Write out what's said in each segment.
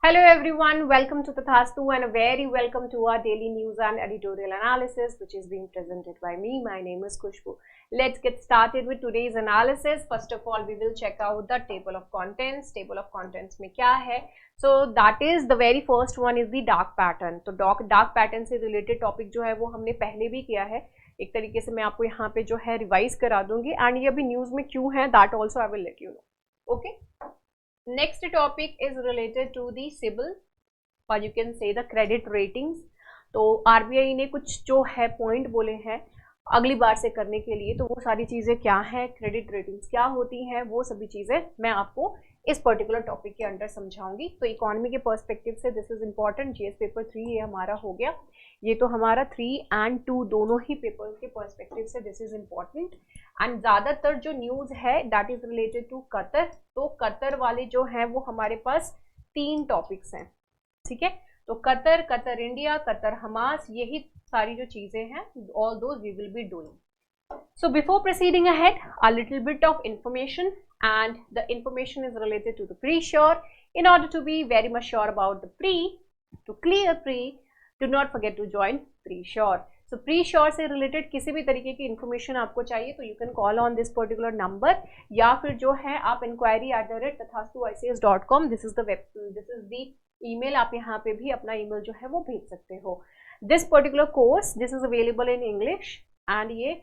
Hello everyone, welcome to Tathastu and a very welcome to our daily news and editorial analysis which is being presented by me. My name is Khushbu. Let's get started with today's analysis. First of all, we will check out the table of contents. Table of contents में क्या है? So that is the very first one is the dark pattern. तो dark pattern से related topic जो है वो हमने पहले भी किया है. एक तरीके से मैं आपको यहाँ पे जो है रिवाइज करा दूंगी एंड ये अभी न्यूज में क्यों है that also I will let you know. Okay. Next topic is related to the CIBIL or you can say the credit ratings. तो RBI ने कुछ जो है पॉइंट बोले हैं अगली बार से करने के लिए, तो वो सारी चीज़ें क्या हैं, क्रेडिट रेटिंग्स क्या होती हैं, वो सभी चीज़ें मैं आपको इस पर्टिकुलर टॉपिक के अंडर समझाऊंगी. तो इकोनॉमी के पर्सपेक्टिव से this is important. GS paper 3 ये हमारा हो गया. ये तो हमारा 3 and 2 दोनों ही पेपर के पर्सपेक्टिव से दिस इज इम्पॉर्टेंट. एंड ज़्यादातर जो न्यूज़ है that is related to Qatar. तो कतर वाले जो हैं वो हमारे पास 3 टॉपिक्स हैं. ठीक है. तो Qatar, Qatar India, Qatar Hamas, यही सारी जो चीज़ें हैं all those we will be doing. So before proceeding ahead, a little bit of information, and the information is related to the pre-sure. In order to be very much sure about the pre, to clear pre, do not forget to join pre-sure. So pre-sure से related किसी भी तरीके की information आपको चाहिए तो you can call on this particular number, या फिर जो है आप inquiry@tathastuics.com, this is the email, आप यहाँ पे भी अपना email जो है वो भेज सकते हो. This particular course, this is available in English and ये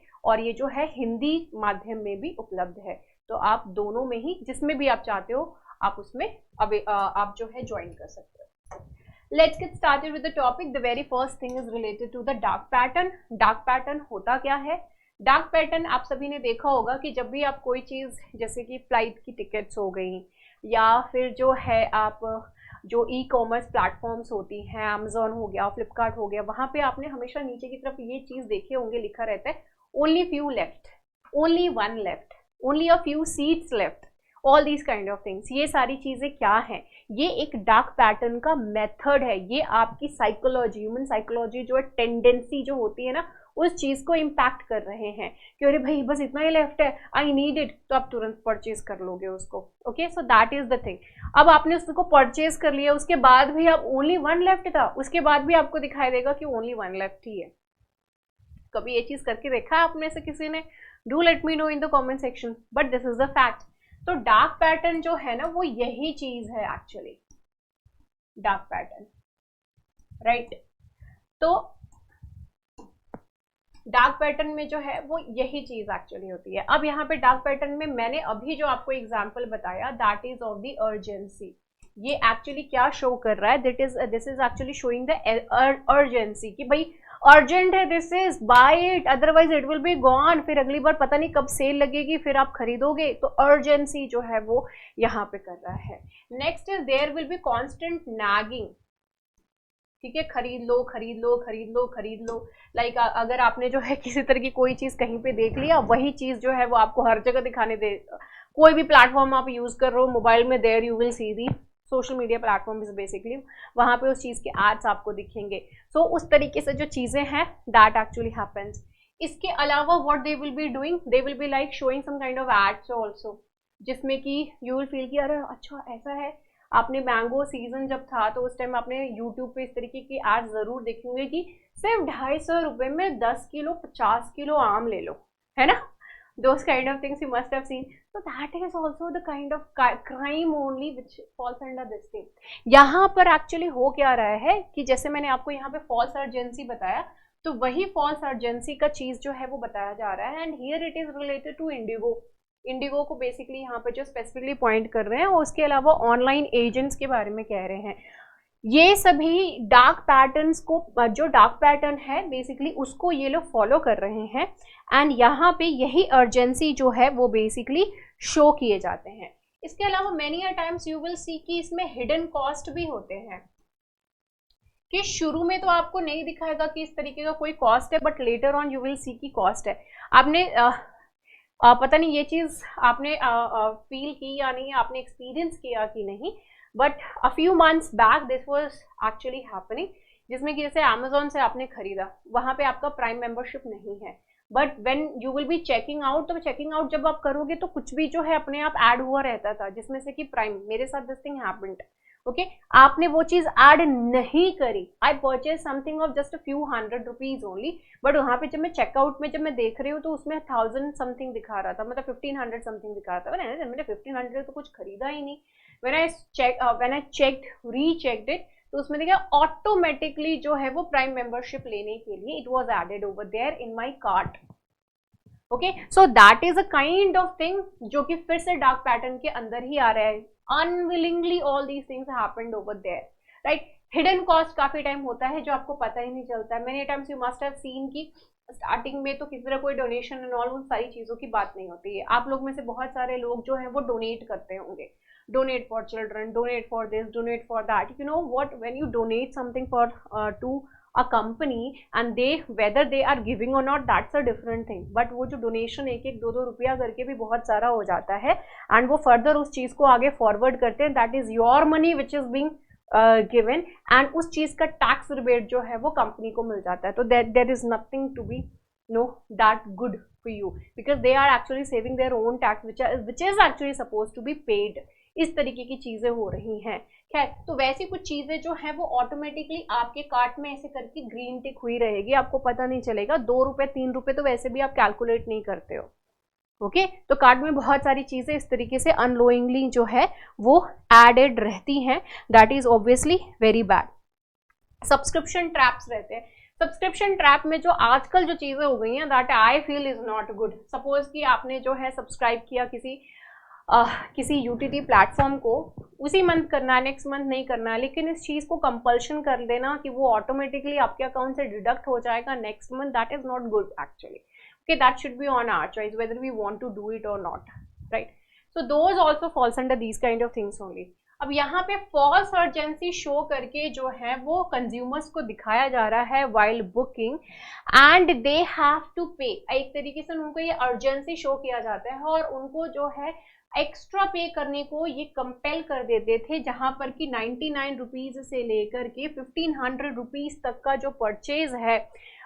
जो है हिंदी माध्यम में भी उपलब्ध है. तो आप दोनों में ही जिसमें भी आप चाहते हो आप उसमें आप जो है ज्वाइन कर सकते हो. Let's get started with the topic. The very first thing is related to the dark pattern. Dark pattern होता क्या है? डार्क पैटर्न आप सभी ने देखा होगा कि जब भी आप कोई चीज़ जैसे कि फ्लाइट की टिकट्स हो गई या फिर जो है आप जो ई कॉमर्स प्लेटफॉर्म्स होती हैं, अमेजोन हो गया, फ्लिपकार्ट हो गया, वहाँ पे आपने हमेशा नीचे की तरफ ये चीज़ देखे होंगे, लिखा रहता है only few left, only one left, only a few seats left, all these kind of things. ये सारी चीज़ें क्या हैं? ये एक डार्क पैटर्न का मेथड है. ये आपकी साइकोलॉजी, ह्यूमन साइकोलॉजी जो है, टेंडेंसी जो होती है ना, उस चीज़ को इम्पैक्ट कर रहे हैं कि अरे भाई बस इतना ही लेफ्ट है, आई नीड इट, तो आप तुरंत परचेज कर लोगे उसको. Okay, so that is the thing. अब आपने उसको परचेज कर लिया, उसके बाद भी आप ओनली वन लेफ्ट था, उसके बाद भी आपको दिखाई देगा कि ओनली वन लेफ्ट ही है. कभी ये चीज करके देखा है आप में से किसी ने? Do let me know in the comment section, but this is the fact. तो डार्क पैटर्न जो है ना वो यही चीज है एक्चुअली, डार्क पैटर्न, राइट. तो डार्क पैटर्न में जो है वो यही चीज एक्चुअली होती है. अब यहाँ पे डार्क पैटर्न में मैंने अभी जो आपको एग्जांपल बताया that is of the urgency. ये एक्चुअली क्या शो कर रहा है? This is actually showing the urgency कि भाई अर्जेंट है, this is by it otherwise it will be gone. फिर अगली बार पता नहीं कब सेल लगेगी, फिर आप खरीदोगे. तो अर्जेंसी जो है वो यहाँ पे कर रहा है. Next is there will be constant nagging. ठीक है, खरीद लो खरीद लो खरीद लो खरीद लो. लाइक अगर आपने जो है किसी तरह की कोई चीज कहीं पे देख लिया, वही चीज जो है वो आपको हर जगह दिखाने दे. कोई भी प्लेटफॉर्म आप यूज कर रहे हो मोबाइल में, there you will see the social media platform is basically, वहाँ पे उस चीज़ के एड्स आपको दिखेंगे. सो उस तरीके से जो चीज़ें हैं दैट एक्चुअली हैपेंस. इसके अलावा what they will be doing, they will be like showing some kind of ads also, जिसमें कि यू विल फील कि अरे अच्छा ऐसा है. आपने मैंगो सीजन जब था तो उस टाइम आपने यूट्यूब पे इस तरीके की एड्स ज़रूर देखे होंगे कि सिर्फ 250 रुपये में 10 किलो 50 किलो आम ले लो, है ना. Those kind of things you must have seen. So that is also the kind of crime only which falls under this thing. यहाँ पर actually हो क्या रहा है कि जैसे मैंने आपको यहाँ पे false urgency बताया, तो वही false urgency का चीज़ जो है वो बताया जा रहा है. And here it is related to Indigo. Indigo को basically यहाँ पर जो specifically point कर रहे हैं, और उसके अलावा online agents के बारे में कह रहे हैं. ये सभी डार्क पैटर्न्स को, जो डार्क पैटर्न है बेसिकली उसको ये लोग फॉलो कर रहे हैं. एंड यहाँ पे यही अर्जेंसी जो है वो बेसिकली शो किए जाते हैं. इसके अलावा many a times you will सी कि इसमें हिडन कॉस्ट भी होते हैं, कि शुरू में तो आपको नहीं दिखाएगा कि इस तरीके का कोई कॉस्ट है, but later on you will सी की कॉस्ट है. आपने पता नहीं ये चीज़ आपने फील की या नहीं, आपने एक्सपीरियंस किया कि नहीं, but a few months back this was actually happening, जिसमें कि जैसे अमेजोन से आपने खरीदा, वहाँ पे आपका प्राइम मेंबरशिप नहीं है, but when you will be checking out, तो चेकिंग आउट जब आप करोगे तो कुछ भी जो है अपने आप ऐड हुआ रहता था, जिसमें से कि प्राइम, मेरे साथ दिस थिंग हैपेंड. ओके आपने वो चीज ऐड नहीं करी, I purchase something of just a few ₹100 only, but वहां पे जब मैं चेकआउट में जब मैं देख रही हूँ तो उसमें 1000 समथिंग दिखा रहा था, मतलब 1500 समथिंग दिखा रहा था। मैंने 1500 तो कुछ खरीदा ही नहीं। व्हेन आई चेक्ड रीचेक्ड इट, तो उसमें देखा ऑटोमेटिकली जो है वो प्राइम मेंबरशिप लेने के लिए it was added over there in my cart. Okay so that is a kind of thing जो कि फिर से डार्क पैटर्न के अंदर ही आ रहा है। Unwillingly all these things happened over there, right. Hidden cost काफी टाइम होता है जो आपको पता ही नहीं चलता है। Many times you must have seen की स्टार्टिंग में तो किसी तरह कोई डोनेशन एंड ऑल उन सारी चीजों की बात नहीं होती है। आप लोग में से बहुत सारे लोग जो हैं वो डोनेट करते होंगे, donate for children, donate for this, donate for that. You know what, when you donate something for to a company and they whether they are giving or not, that's a different thing, but वो जो donation एक एक 2-2 रुपया करके भी बहुत सारा हो जाता है एंड वो फर्दर उस चीज को आगे फॉरवर्ड करते हैं, that is your money which is being given, and उस चीज का टैक्स रिबेट जो है वो कंपनी को मिल जाता है। तो there is nothing to be know that good for you because they are actually saving their own tax which is actually suppose to be paid. इस तरीके की चीजें हो रही हैं। खैर, तो वैसी कुछ चीजें जो है वो ऑटोमेटिकली आपके कार्ट में ऐसे करके ग्रीन टिक हुई रहेगी, आपको पता नहीं चलेगा। 2 रुपए 3 रुपए तो वैसे भी आप कैलकुलेट नहीं करते हो। ओके तो कार्ड में बहुत सारी चीजें इस तरीके से अनलोइंगली जो है वो एडेड रहती हैं, that is obviously very bad. Subscription traps रहते हैं। सब्सक्रिप्शन ट्रैप में जो आजकल जो चीजें हो गई हैं that I feel is not good. Suppose कि आपने जो है सब्सक्राइब किया किसी यूटीटी प्लेटफॉर्म को, उसी मंथ करना है, नेक्स्ट मंथ नहीं करना है, लेकिन इस चीज को कंपल्शन कर देना कि वो ऑटोमेटिकली आपके अकाउंट से डिडक्ट हो जाएगा next month, that is not good actually. Okay that should be on our choice whether we want to do it or not, right. So those also falls under these kind of things only. अब यहाँ पे false urgency show करके जो है वो consumers को दिखाया जा रहा है while booking and they have to pay. एक तरीके से उनको ये अर्जेंसी शो किया जाता है और उनको जो है एक्स्ट्रा पे करने को ये कंपेल कर देते थे, जहां पर कि 99 रुपीज से लेकर के 1500 रुपीज तक का जो परचेज है,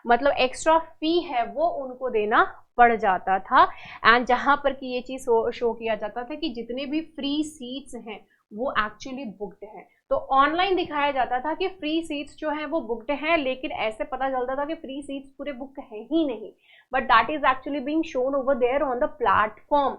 मतलब एक्स्ट्रा फी है, वो उनको देना पड़ जाता था। एंड जहां पर कि ये चीज शो किया जाता था कि जितने भी फ्री सीट्स हैं वो एक्चुअली बुक्ड हैं। तो ऑनलाइन दिखाया जाता था कि फ्री सीट्स जो हैं वो बुक्ड हैं, लेकिन ऐसे पता चलता था कि फ्री सीट्स पूरे बुक हैं ही नहीं, but that is actually being shown over there on the platform,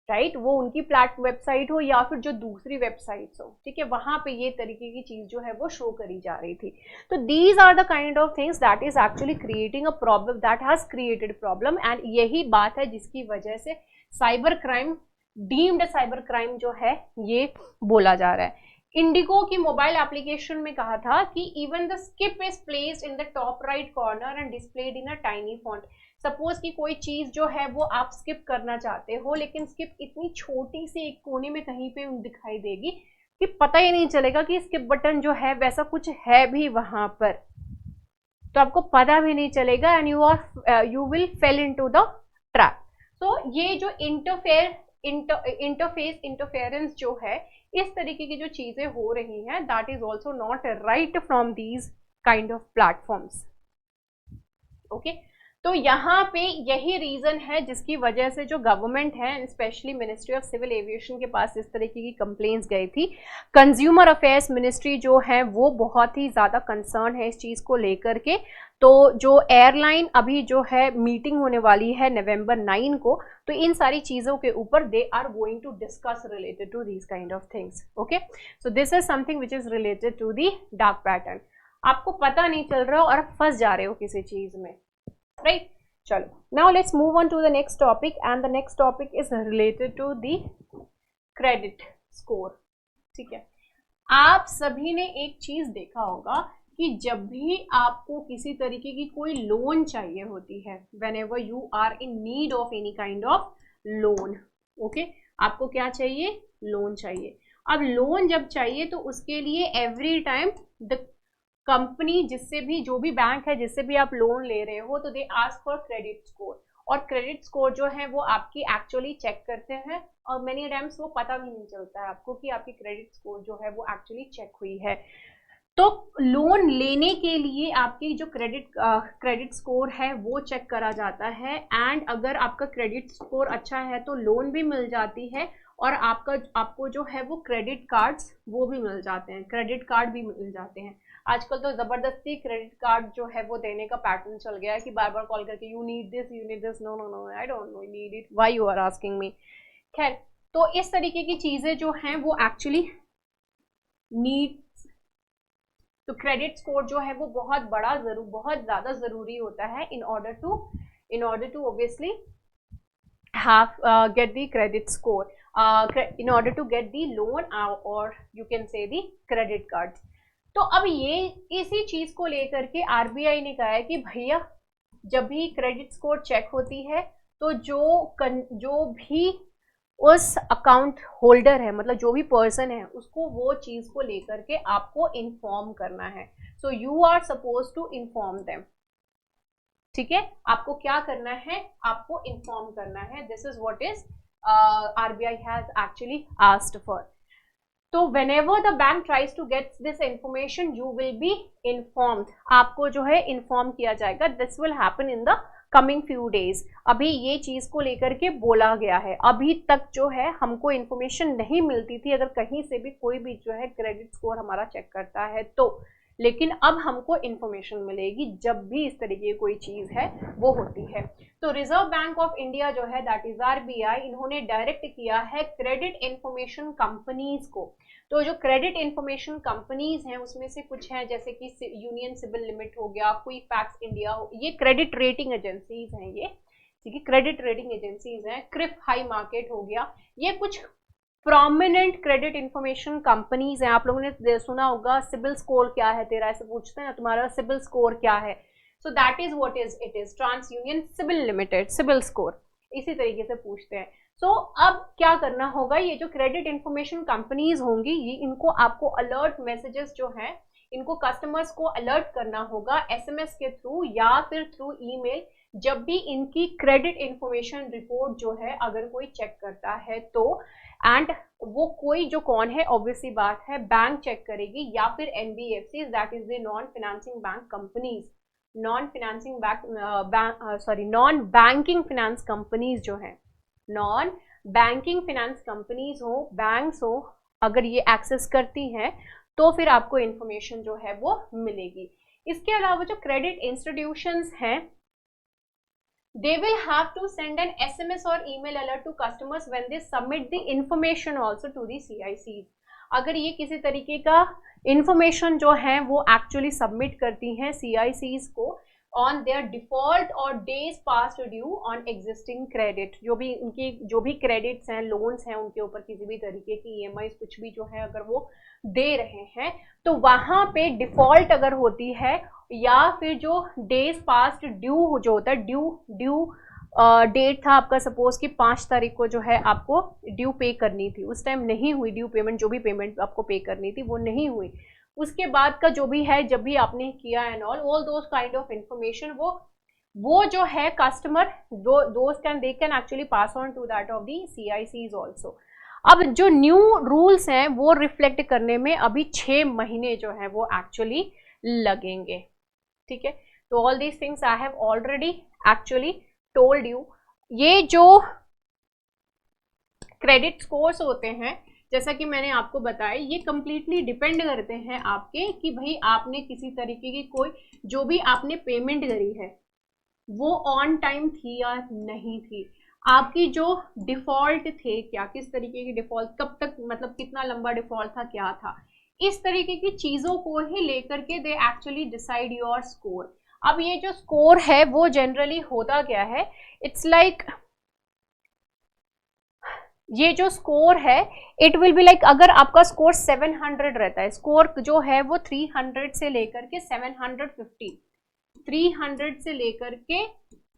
right. वो उनकी वेबसाइट हो या फिर जो दूसरी वेबसाइट्स हो, ठीक है, वहां पे ये तरीके की चीज जो है वो शो करी जा रही थी। तो these are the kind of things that is actually creating a problem, that has created problem, and यही बात है जिसकी वजह से cyber crime, deemed cyber crime जो है ये बोला जा रहा है। इंडिगो की मोबाइल एप्लीकेशन में कहा था कि even the skip is placed in the top right corner and displayed in a tiny font. Suppose कि कोई चीज जो है वो आप स्किप करना चाहते हो, लेकिन स्किप इतनी छोटी सी एक कोने में कहीं पे दिखाई देगी कि पता ही नहीं चलेगा कि स्किप बटन जो है वैसा कुछ है भी वहां पर, तो आपको पता भी नहीं चलेगा and you will fall into the trap. So ये जो इंटरफेस इंटरफेरेंस जो है, इस तरीके की जो चीजें हो रही हैं, that is also not right from these kind of platforms. Okay तो यहाँ पे यही रीजन है जिसकी वजह से जो गवर्नमेंट है, specially ministry of civil aviation के पास इस तरीके की कंप्लेंट्स गई थी। कंज्यूमर अफेयर्स मिनिस्ट्री जो है वो बहुत ही ज़्यादा कंसर्न है इस चीज़ को लेकर के। तो जो एयरलाइन अभी जो है मीटिंग होने वाली है November 9 को, तो इन सारी चीज़ों के ऊपर they are going to discuss related to these kind of things. Okay so this is something which is related to the dark pattern. आपको पता नहीं चल रहा हो और आप फंस जा रहे हो किसी चीज़ में, राइट। चलो now let's move on to the next topic and the next topic is related to the credit score. ठीक है, आप सभी ने एक चीज देखा होगा कि जब भी आपको किसी तरीके की कोई लोन चाहिए होती है, whenever you are in need of any kind of loan, okay, आपको क्या चाहिए? लोन चाहिए। अब लोन जब चाहिए तो उसके लिए एवरी टाइम द कंपनी, जिससे भी, जो भी बैंक है जिससे भी आप लोन ले रहे हो, तो they ask for credit score, और क्रेडिट स्कोर जो है वो आपकी एक्चुअली चेक करते हैं, और मेनी टाइम्स वो पता भी नहीं चलता है आपको कि आपकी क्रेडिट स्कोर जो है वो एक्चुअली चेक हुई है। तो लोन लेने के लिए आपकी जो क्रेडिट स्कोर है वो चेक करा जाता है, एंड अगर आपका क्रेडिट स्कोर अच्छा है तो लोन भी मिल जाती है, और आपको जो है वो क्रेडिट कार्ड्स वो भी मिल जाते हैं, क्रेडिट कार्ड भी मिल जाते हैं। आजकल तो जबरदस्ती क्रेडिट कार्ड जो है वो देने का पैटर्न चल गया है कि बार बार कॉल करके you need this, no no no I don't know need it, why you are asking me. खैर, तो इस तरीके की चीजें जो हैं वो एक्चुअली नीड, तो क्रेडिट स्कोर जो है वो बहुत ज्यादा जरूरी होता है in order to obviously get the credit score, in order to get the loan, or you can say the credit cards। तो अब ये इसी चीज को लेकर के आरबीआई ने कहा है कि भैया जब भी क्रेडिट स्कोर चेक होती है तो जो भी उस अकाउंट होल्डर है, मतलब जो भी पर्सन है, उसको वो चीज को लेकर के आपको इन्फॉर्म करना है। So you are suppose to inform them, ठीक है, आपको क्या करना है, आपको इन्फॉर्म करना है। This is what is RBI has actually asked for. तो whenever the bank tries to get this information you will be informed, आपको जो है इन्फॉर्म किया जाएगा। This will happen in the coming few days. अभी ये चीज को लेकर के बोला गया है, अभी तक जो है हमको इन्फॉर्मेशन नहीं मिलती थी अगर कहीं से भी कोई भी जो है क्रेडिट स्कोर हमारा चेक करता है तो, लेकिन अब हमको इन्फॉर्मेशन मिलेगी जब भी इस तरीके की कोई चीज है वो होती है। तो रिजर्व बैंक ऑफ इंडिया जो है दैट इज आरबीआई, इन्होंने डायरेक्ट किया है क्रेडिट इंफॉर्मेशन कंपनीज को। तो जो क्रेडिट इंफॉर्मेशन कंपनीज हैं उसमें से कुछ हैं जैसे कि यूनियन सिविल लिमिट हो गया, क्विफैक्स इंडिया हो, ये क्रेडिट रेटिंग एजेंसीज हैं, ये ठीक है, क्रेडिट रेटिंग एजेंसीज हैं। क्रिफ हाई मार्केट हो गया, ये कुछ प्रोमिनेंट क्रेडिट इंफॉर्मेशन कंपनीज हैं। आप लोगों ने सुना होगा सिबिल स्कोर क्या है तेरा, ऐसे पूछते हैं ना, तुम्हारा सिबिल स्कोर क्या है। So that is what is it is TransUnion CIBIL limited, CIBIL score इसी तरीके से पूछते हैं। सो अब क्या करना होगा, ये जो क्रेडिट इंफॉर्मेशन कंपनीज होंगी ये इनको आपको अलर्ट मैसेजेस जो हैं इनको कस्टमर्स को अलर्ट करना होगा एसएमएस के थ्रू या फिर थ्रू ईमेल, जब भी इनकी क्रेडिट इंफॉर्मेशन रिपोर्ट जो है अगर कोई चेक करता है तो। एंड वो कोई जो कौन है, ऑब्वियसली बात है बैंक चेक करेगी या फिर NBFC, that is the non financing bank companies, non banking finance companies जो है, नॉन बैंकिंग फाइनेंस कंपनीज हो, बैंक्स हो, अगर ये एक्सेस करती हैं तो फिर आपको इंफॉर्मेशन जो है वो मिलेगी। इसके अलावा जो क्रेडिट इंस्टीट्यूशंस हैं they will have to send an SMS or email alert to customers when they submit the information also to the CICs। अगर ये किसी तरीके का इंफॉर्मेशन जो है वो एक्चुअली सबमिट करती हैं CICs को ऑन देयर डिफॉल्ट और days past due on existing credit, जो भी उनकी जो भी क्रेडिट्स हैं, लोन्स हैं, उनके ऊपर किसी भी तरीके की EMI कुछ भी जो है अगर वो दे रहे हैं तो वहां पे डिफॉल्ट अगर होती है या फिर जो डेज पास्ट ड्यू जो होता है, ड्यू डेट था आपका सपोज कि 5 तारीख को जो है आपको ड्यू पे करनी थी, उस टाइम नहीं हुई ड्यू पेमेंट, जो भी पेमेंट आपको पे करनी थी वो नहीं हुई, उसके बाद का जो भी है जब भी आपने किया and all those kind of information वो जो है customer those they can actually pass on to that of the CICs also. अब जो न्यू रूल्स हैं वो रिफ्लेक्ट करने में अभी 6 महीने जो है वो एक्चुअली लगेंगे, ठीक है। तो all these things I have already actually told you. ये जो क्रेडिट स्कोर्स होते हैं जैसा कि मैंने आपको बताया, ये कंप्लीटली डिपेंड करते हैं आपके कि भाई आपने किसी तरीके की कोई जो भी आपने पेमेंट करी है वो ऑन टाइम थी या नहीं थी, आपकी जो डिफॉल्ट थे क्या, किस तरीके की डिफॉल्ट, कब तक, मतलब कितना लंबा डिफॉल्ट था, क्या था, इस तरीके की चीजों को ही लेकर के they actually decide your score. अब ये जो स्कोर है वो जनरली होता क्या है, इट्स लाइक ये जो स्कोर है इट विल बी लाइक, अगर आपका स्कोर 700 रहता है, स्कोर जो है वो 300 से लेकर के 750, 300 से लेकर के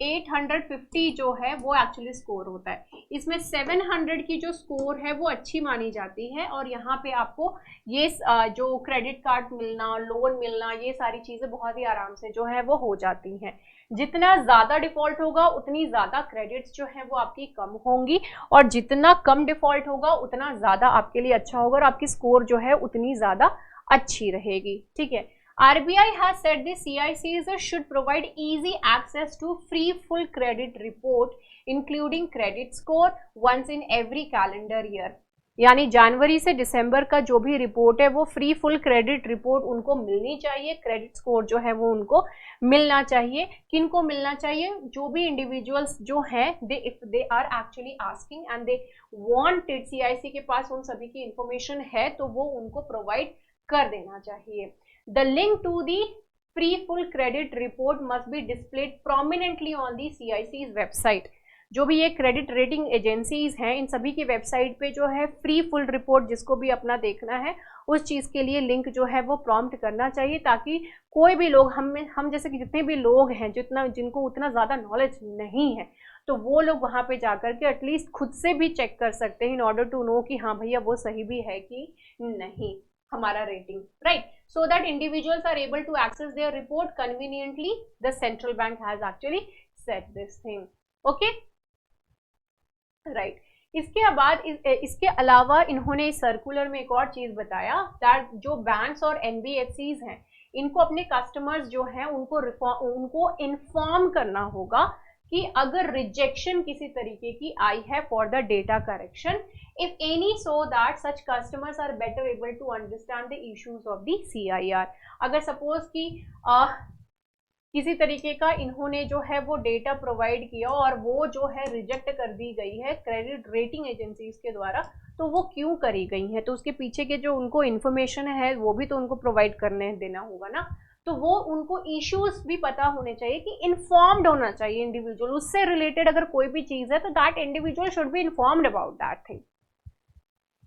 850 जो है वो एक्चुअली स्कोर होता है। इसमें 700 की जो स्कोर है वो अच्छी मानी जाती है और यहाँ पे आपको ये जो क्रेडिट कार्ड मिलना, लोन मिलना, ये सारी चीज़ें बहुत ही आराम से जो है वो हो जाती हैं। जितना ज़्यादा डिफॉल्ट होगा उतनी ज़्यादा क्रेडिट्स जो है वो आपकी कम होंगी और जितना कम डिफॉल्ट होगा उतना ज़्यादा आपके लिए अच्छा होगा और आपकी स्कोर जो है उतनी ज़्यादा अच्छी रहेगी, ठीक है। RBI has said the CICs should provide easy access to free full credit report including credit score once in every calendar year. यानी जनवरी से दिसंबर का जो भी रिपोर्ट है वो फ्री फुल क्रेडिट रिपोर्ट उनको मिलनी चाहिए, क्रेडिट स्कोर जो है वो उनको मिलना चाहिए. किनको मिलना चाहिए? जो भी इंडिविजुअल्स जो हैं if they are actually asking and they wanted, CIC के पास उन सभी की इंफॉर्मेशन है तो वो उनको प्रोवाइड कर देना चाहिए. The link to the free full credit report must be displayed prominently on the CIC's website. जो भी ये क्रेडिट रेटिंग एजेंसीज हैं इन सभी की वेबसाइट पे जो है फ्री फुल रिपोर्ट जिसको भी अपना देखना है उस चीज़ के लिए लिंक जो है वो प्रॉम्प्ट करना चाहिए, ताकि कोई भी लोग हम जैसे कि जितने भी लोग हैं जिनको उतना ज़्यादा नॉलेज नहीं है तो वो लोग वहाँ पे जाकर के एटलीस्ट खुद से भी चेक कर सकते हैं इन ऑर्डर टू नो कि हाँ भैया वो सही भी है कि नहीं हमारा rating, right. So that individuals are able to access their report conveniently. The central bank has actually set this thing. Okay, right. इसके बाद इसके अलावा इन्होंने इस सर्कुलर में एक और चीज बताया दैट जो बैंक्स और NBFCs हैं इनको अपने कस्टमर्स जो हैं उनको इन्फॉर्म करना होगा कि अगर रिजेक्शन किसी तरीके की आई है for the data correction if any, so that such customers are better able to understand the issues of the CIR. अगर सपोज कि किसी तरीके का इन्होंने जो है वो डेटा प्रोवाइड किया और वो जो है रिजेक्ट कर दी गई है क्रेडिट रेटिंग एजेंसीज के द्वारा, तो वो क्यों करी गई है, तो उसके पीछे के जो उनको इन्फॉर्मेशन है वो भी तो उनको प्रोवाइड करने देना होगा ना. तो वो उनको इश्यूज भी पता होने चाहिए कि इन्फॉर्म्ड होना चाहिए इंडिविजुअल. उससे रिलेटेड अगर कोई भी चीज़ है तो that individual should be informed about that thing.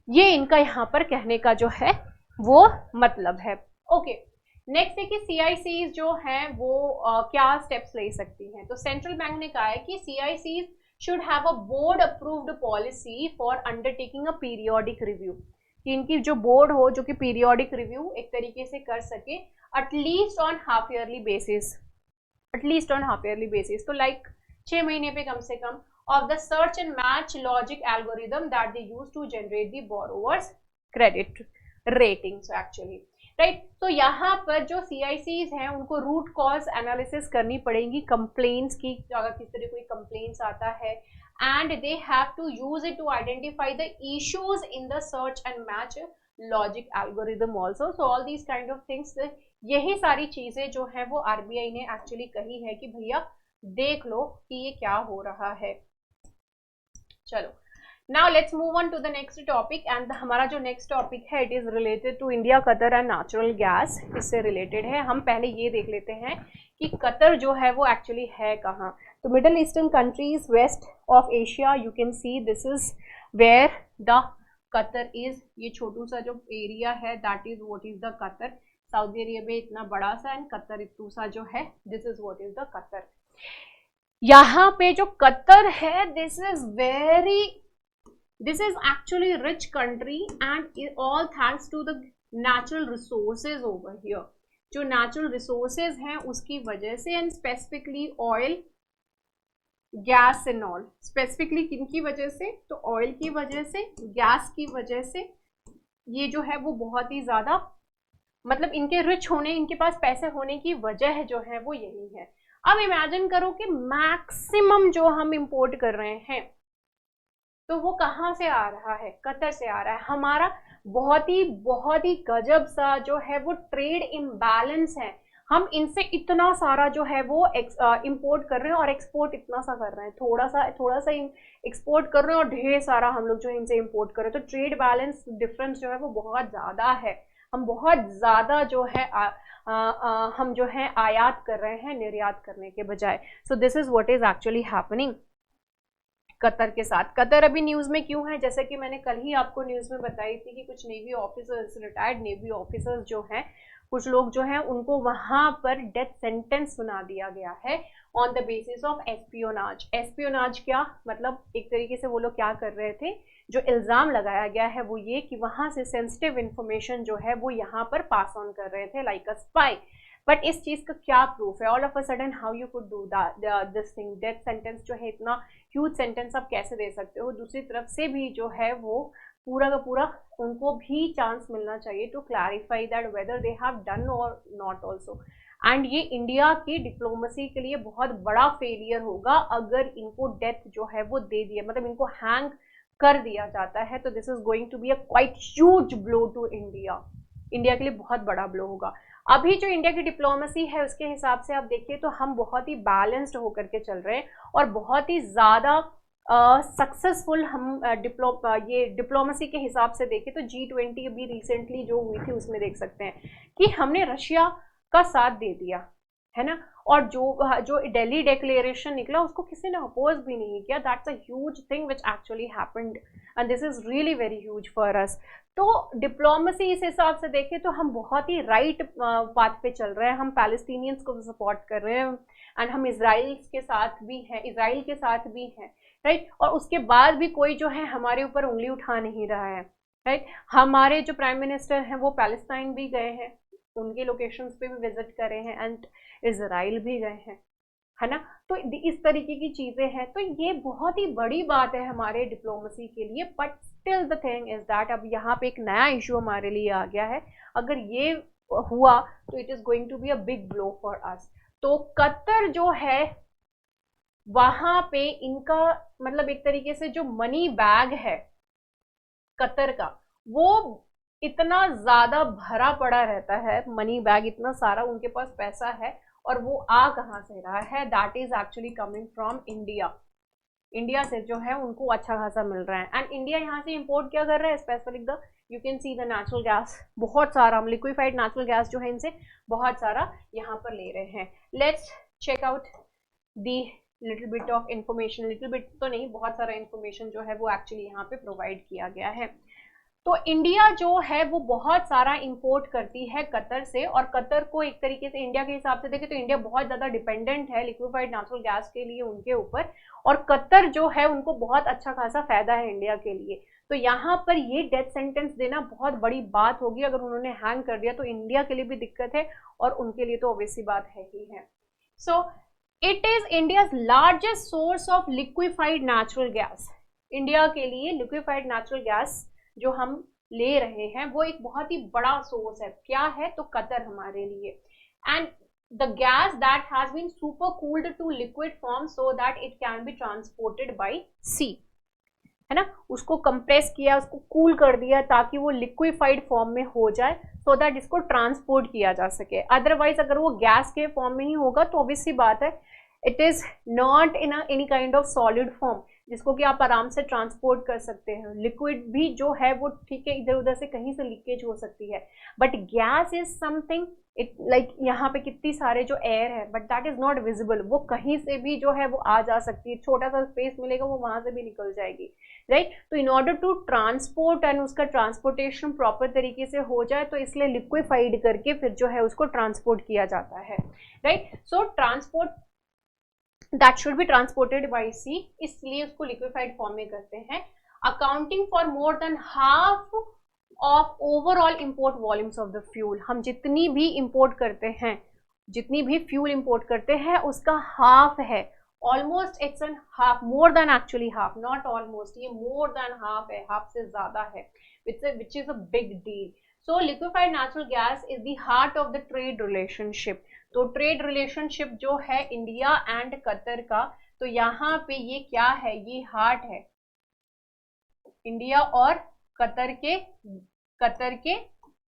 ये इनका यहाँ पर कहने का जो है वो मतलब है. ओके, नेक्स्ट है कि CICs जो हैं वो क्या स्टेप्स ले सकती हैं. तो सेंट्रल बैंक ने कहा है कि CICs should have a board approved policy for undertaking a periodic review. कि इनकी जो बोर्ड हो जो कि पीरियोडिक रिव्यू एक तरीके से कर सके at least on half yearly basis, तो लाइक 6 महीने पे कम से कम, of the search and match logic algorithm that they use to generate the borrowers credit ratings actually, right. तो यहाँ पर जो CICs हैं उनको रूट कॉज एनालिसिस करनी पड़ेगी कंप्लेंट्स की, अगर किसी तरह कोई कंप्लेंट्स आता है, and they have to use it to identify the issues in the search and match logic algorithm also. So all these kind of things, यही सारी चीजें जो है वो RBI ने एक्चुअली कही है कि भैया देख लो कि ये क्या हो रहा है. चलो, now let's move on to the next topic and हमारा जो next topic है it is related to India, Qatar and natural gas. इससे related है. हम पहले ये देख लेते हैं कि कतर जो है वो actually है कहाँ. तो Middle Eastern countries west of Asia, you can see this is where the Qatar is. ये छोटू सा जो एरिया है that is what is the Qatar. Saudi Arabia इतना बड़ा सा एंड कतर इतना सा जो है this is what is the Qatar. यहाँ पे जो कतर है this is actually rich country and all thanks to the natural resources over here. जो natural resources हैं उसकी वजह से and specifically oil, gas and all. Specifically किनकी वजह से? तो ऑयल की वजह से, गैस की वजह से. ये जो है वो बहुत ही ज़्यादा मतलब इनके रिच होने, इनके पास पैसे होने की वजह जो है वो यही है. अब इमेजिन करो कि मैक्सिमम जो हम इंपोर्ट कर रहे हैं तो वो कहाँ से आ रहा है? कतर से आ रहा है. हमारा बहुत ही गजब सा जो है वो ट्रेड इम्बैलेंस है. हम इनसे इतना सारा जो है वो इंपोर्ट कर रहे हैं और एक्सपोर्ट इतना सा कर रहे हैं. थोड़ा सा एक्सपोर्ट कर रहे हैं और ढेर सारा हम लोग जो है इनसे इंपोर्ट कर रहे हैं. तो ट्रेड बैलेंस डिफरेंस जो है वो बहुत ज़्यादा है. हम बहुत ज़्यादा जो है हम जो है आयात कर रहे हैं निर्यात करने के बजाय. So this is what is actually happening Qatar के साथ. कतर अभी न्यूज़ में क्यों है? जैसे कि मैंने कल ही आपको न्यूज़ में बताई थी कि कुछ navy officers, retired navy officers जो हैं, कुछ लोग जो हैं उनको वहाँ पर डेथ सेंटेंस सुना दिया गया है on the basis of espionage. Espionage क्या मतलब? एक तरीके से वो लोग क्या कर रहे थे, जो इल्ज़ाम लगाया गया है वो ये कि वहाँ से सेंसिटिव इन्फॉर्मेशन जो है वो यहाँ पर पास ऑन कर रहे थे लाइक अ स्पाई. बट इस चीज़ का क्या प्रूफ है? All of a sudden how you could do this thing? Death sentence जो है, इतना ह्यूज सेंटेंस आप कैसे दे सकते हो? दूसरी तरफ से भी जो है वो पूरा का पूरा उनको भी चांस मिलना चाहिए to clarify that whether they have done और नॉट ऑल्सो। एंड ये इंडिया की डिप्लोमेसी के लिए बहुत बड़ा फेलियर होगा अगर इनको डेथ जो है वो दे दिया, मतलब इनको हैंग कर दिया जाता है, तो this is going to be a quite huge blow to India. India के लिए बहुत बड़ा ब्लो होगा। अभी जो इंडिया की डिप्लोमेसी है उसके हिसाब से आप देखिए तो हम बहुत ही बैलेंस्ड होकर के चल रहे हैं और बहुत ही ज़्यादा सक्सेसफुल हम ये डिप्लोमेसी के हिसाब से देखें तो G20 अभी रिसेंटली जो हुई थी उसमें देख सकते हैं कि हमने रशिया का साथ दे दिया है ना, और जो दिल्ली डिक्लेरेशन निकला उसको किसी ने अपोज भी नहीं किया। That's a huge thing which actually happened and this is really very huge for us. तो डिप्लोमेसी इस हिसाब से देखें तो हम बहुत ही राइट पाथ पे चल रहे हैं। हम पैलेस्टीनियंस को सपोर्ट कर रहे हैं एंड हम इसराइल के साथ भी हैं, राइट। और उसके बाद भी कोई जो है हमारे ऊपर उंगली उठा नहीं रहा है, राइट। हमारे जो प्राइम मिनिस्टर हैं वो पैलेस्टाइन भी गए हैं, उनके लोकेशंस पे भी विजिट करे हैं एंड इजराइल भी गए हैं, है ना। तो इस तरीके की चीजें हैं, तो ये बहुत ही बड़ी बात है हमारे डिप्लोमेसी के लिए। But still the thing is that अब यहाँ पे एक नया इशू हमारे लिए आ गया है। अगर ये हुआ तो it is going to be a big blow for us. तो कतर जो है वहां पे इनका मतलब एक तरीके से जो मनी बैग है कतर का वो इतना ज्यादा भरा पड़ा रहता है, मनी बैग इतना सारा उनके पास पैसा है, और वो आ कहाँ से रहा है, that is actually coming from India. India से जो है उनको अच्छा खासा मिल रहा है एंड इंडिया यहाँ से इंपोर्ट क्या कर रहा है, specially the you can see the natural gas, बहुत सारा हम लिक्विफाइड नेचुरल गैस जो है इनसे बहुत सारा यहाँ पर ले रहे हैं। Let's check out the little bit of information, little bit तो नहीं, बहुत सारा इंफॉर्मेशन जो है वो एक्चुअली यहाँ पे प्रोवाइड किया गया है। तो इंडिया जो है वो बहुत सारा इंपोर्ट करती है कतर से, और कतर को एक तरीके से इंडिया के हिसाब से देखें तो इंडिया बहुत ज़्यादा डिपेंडेंट है लिक्विफाइड नेचुरल गैस के लिए उनके ऊपर, और कतर जो है उनको बहुत अच्छा खासा फायदा है इंडिया के लिए। तो यहाँ पर ये डेथ सेंटेंस देना बहुत बड़ी बात होगी, अगर उन्होंने हैंग कर दिया तो इंडिया के लिए भी दिक्कत है और उनके लिए तो ऑब्वियस सी बात है ही है। So it is India's largest source of liquefied natural gas. India के लिए लिक्विफाइड नेचुरल गैस जो हम ले रहे हैं वो एक बहुत ही बड़ा सोर्स है। क्या है, तो कतर हमारे लिए। And the gas that has been super cooled to liquid form so that it can be transported by sea, है ना, उसको कंप्रेस किया, उसको कूल कर दिया ताकि वो लिक्विफाइड फॉर्म में हो जाए सो दैट इसको ट्रांसपोर्ट किया जा सके। अदरवाइज अगर वो गैस के फॉर्म में ही होगा तो ऑब्वियस सी बात है it is not in any kind of solid form जिसको कि आप आराम से ट्रांसपोर्ट कर सकते हैं। लिक्विड भी जो है वो ठीक है, इधर उधर से कहीं से लीकेज हो सकती है, but gas is something it like यहाँ पे कितनी सारे जो एयर है but that is not visible, वो कहीं से भी जो है वो आ जा सकती है, छोटा सा स्पेस मिलेगा वो वहां से भी निकल जाएगी, राइट। तो in order to transport and उसका ट्रांसपोर्टेशन प्रॉपर तरीके से हो जाए तो इसलिए लिक्विफाइड करके फिर जो है उसको ट्रांसपोर्ट किया जाता है, right. So transport that should be transported by sea, इसलिए उसको लिक्विफाइड फॉर्म में करते हैं। Accounting for more than half of overall import volumes of the fuel. हम जितनी भी इंपोर्ट करते हैं, जितनी भी फ्यूल इंपोर्ट करते हैं उसका हाफ है, almost it's an half, more than actually half, not almost, ये मोर देन हाफ है, हाफ से ज्यादा है, which is a big deal. So liquefied natural gas is the heart of the trade relationship. तो ट्रेड रिलेशनशिप जो है India and Qatar का, तो यहाँ पे ये क्या है, ये हार्ट है इंडिया और कतर के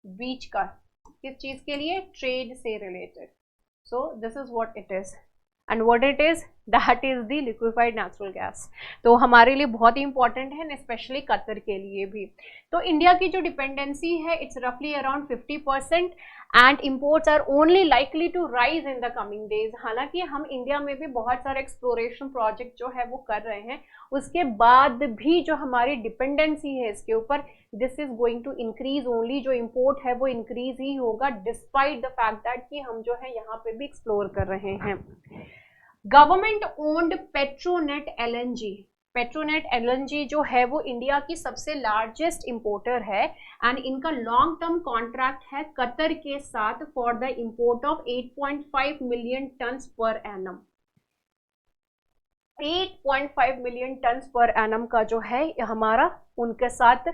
बीच का, किस चीज के लिए, ट्रेड से related. So this is what it is and what it is, that is the liquefied natural gas. तो हमारे लिए बहुत ही इंपॉर्टेंट है, स्पेशली कतर के लिए भी। तो इंडिया की जो डिपेंडेंसी है इट्स रफली around 50% and imports are only likely to rise in the coming days. हालांकि हम इंडिया में भी बहुत सारे एक्सप्लोरेशन प्रोजेक्ट जो है वो कर रहे हैं, उसके बाद भी जो हमारी डिपेंडेंसी है इसके ऊपर, this is going to increase only, जो इम्पोर्ट है वो इंक्रीज ही होगा डिस्पाइट द फैक्ट दैट कि हम जो है यहाँ पे भी एक्सप्लोर कर रहे हैं। Government owned Petronet LNG, Petronet LNG जो है वो इंडिया की सबसे लार्जेस्ट इंपोर्टर है एंड इनका लॉन्ग टर्म कॉन्ट्रैक्ट है कतर के साथ for the import of 8.5 million turns per annum. 8.5 million turns per annum का जो है हमारा उनके साथ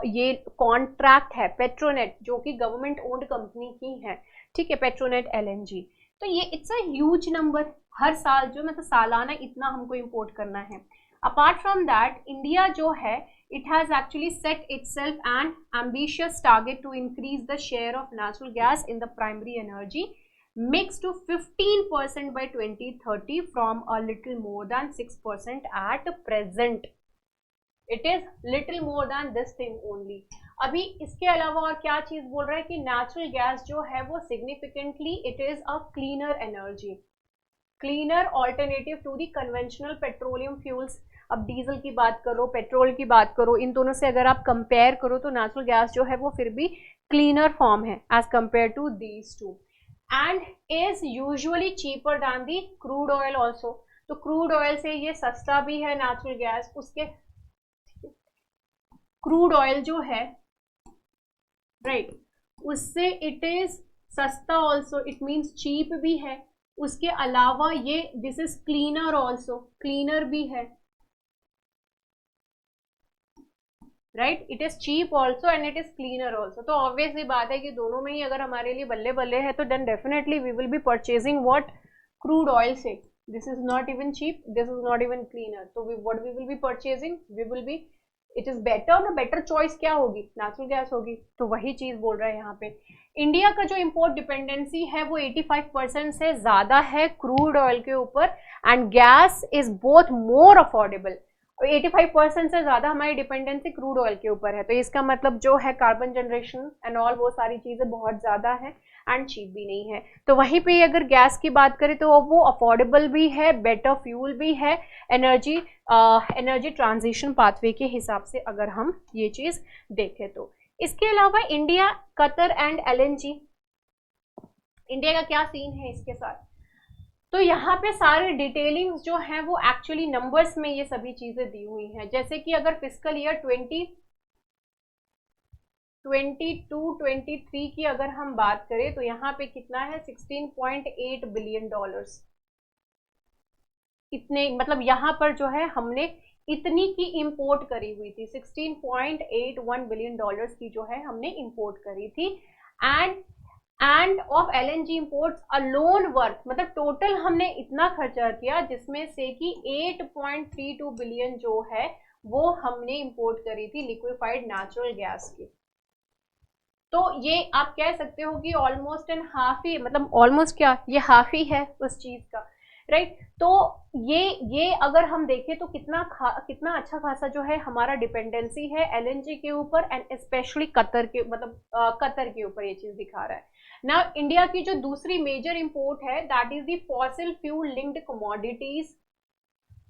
ये कॉन्ट्रैक्ट है पेट्रोनेट, जो कि गवर्नमेंट ओन्ड कंपनी की है, ठीक है, पेट्रोनेट एलएनजी। तो ये इट्स अ ह्यूज नंबर, हर साल जो मतलब सालाना इतना हमको इंपोर्ट करना है। अपार्ट फ्रॉम दैट इंडिया जो है it has actually set itself an ambitious target to increase the share of natural gas in the primary energy mix to 15% by 2030 from a little more than 6% at present. It is little more than this thing only. अभी इसके अलावा और क्या चीज बोल रहा है कि नेचुरल गैस जो है वो significantly it is a cleaner energy, cleaner alternative to the conventional petroleum fuels. अब डीजल की बात करो, पेट्रोल की बात करो, इन दोनों से अगर आप कंपेयर करो तो नेचुरल गैस जो है वो फिर भी क्लीनर फॉर्म है as compare to these two, and is usually cheaper than the crude oil also. तो क्रूड ऑयल से ये सस्ता भी है नेचुरल गैस, उसके क्रूड ऑयल जो है राइट उससे इट इज सस्ता ऑल्सो, इट मीन्स चीप भी है। उसके अलावा ये this is cleaner also, cleaner भी है, right, it is cheap also and it is cleaner also. तो ऑब्वियसली बात है कि दोनों में ही अगर हमारे लिए बल्ले बल्ले है तो then definitely we will be purchasing what, crude oil से। This is not even cheap, this is not even cleaner, तो what we will be purchasing, we will be, it is better ना, बेटर चॉइस क्या होगी, natural gas होगी। तो वही चीज बोल रहा है यहाँ पे। इंडिया का जो इम्पोर्ट डिपेंडेंसी है वो 85% से ज्यादा है क्रूड ऑयल के ऊपर, and gas is both more affordable. 85% से ज्यादा हमारी डिपेंडेंसी क्रूड ऑयल के ऊपर है, तो इसका मतलब जो है कार्बन जनरेशन एंड ऑल वो सारी चीजें बहुत ज्यादा है एंड चीप भी नहीं है। तो वहीं पे अगर गैस की बात करें तो वो अफोर्डेबल भी है, बेटर फ्यूल भी है, एनर्जी ट्रांजिशन पाथवे के हिसाब से अगर हम ये चीज देखें तो। इसके अलावा India, Qatar and LNG, India का क्या सीन है इसके साथ, तो यहाँ पे सारे डिटेलिंग्स जो हैं वो एक्चुअली नंबर्स में ये सभी चीजें दी हुई हैं। जैसे कि अगर फिस्कल ईयर 2022-23 की अगर हम बात करें तो यहाँ पे कितना है, $16.8 बिलियन। इतने मतलब यहाँ पर जो है हमने इतनी की इंपोर्ट करी हुई थी, $16.81 बिलियन की जो है हमने इंपोर्ट करी थी। End of LNG imports alone worth, मतलब टोटल हमने इतना खर्चा किया जिसमें से कि 8.32 बिलियन जो है वो हमने इंपोर्ट करी थी लिक्विफाइड नेचुरल गैस की। तो ये आप कह सकते हो कि ऑलमोस्ट एंड हाफ ही, मतलब ऑलमोस्ट क्या, ये हाफ ही है उस चीज का, राइट। तो ये अगर हम देखें तो कितना अच्छा खासा जो है हमारा डिपेंडेंसी है एलएनजी के ऊपर, एंड स्पेशली कतर के, मतलब कतर के ऊपर ये चीज दिखा रहा है ना। इंडिया की जो दूसरी मेजर इंपोर्ट है that is the fossil fuel linked commodities.